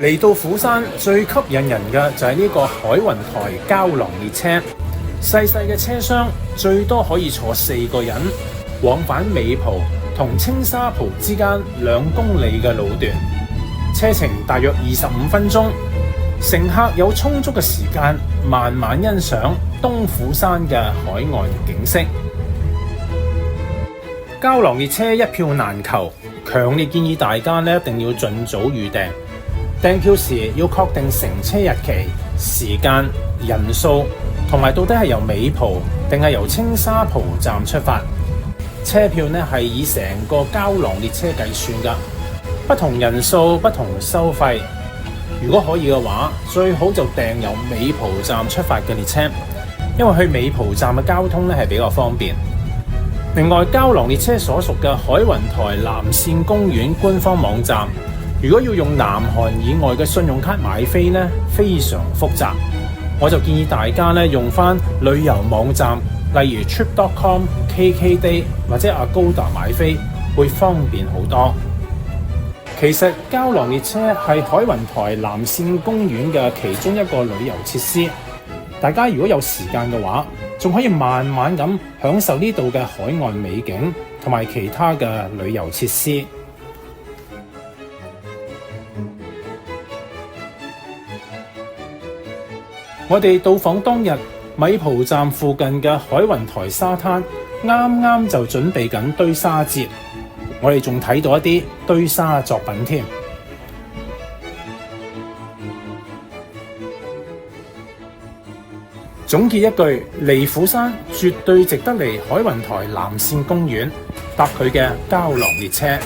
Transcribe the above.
嚟到釜山最吸引人嘅就係呢個海雲台膠囊列車，細細嘅車廂最多可以坐4個人，往返尾浦同青沙浦之間2公里嘅路段，車程大約25分鐘，乘客有充足嘅時間慢慢欣賞東釜山嘅海岸景色。膠囊列車一票難求，強烈建議大家一定要盡早預訂。訂票時要確定乘車日期、時間、人數，同埋到底係由尾浦定係由青沙浦站出發。車票係以成個膠囊列車計算㗎，不同人數不同收費。如果可以嘅話，最好就訂由尾浦站出發嘅列車，因為去尾浦站嘅交通係比較方便。另外，膠囊列車所屬嘅海雲台南線公園官方網站，如果要用南韓以外嘅信用卡買飛非常複雜，我就建議大家用返旅遊網站，例如 trip.com、KKday 或者 Agoda 買飛，會方便好多。其實膠囊列車係海雲台南線公園嘅其中一個旅遊設施，大家如果有時間嘅話，仲可以慢慢咁享受呢度嘅海岸美景同埋其他嘅旅遊設施。我哋到訪當日，米浦站附近嘅海雲台沙灘啱啱就準備緊堆沙節，我哋仲睇到一啲堆沙作品添。總結一句，嚟釜山絕對值得嚟海雲台南線公園，搭佢嘅膠囊列車。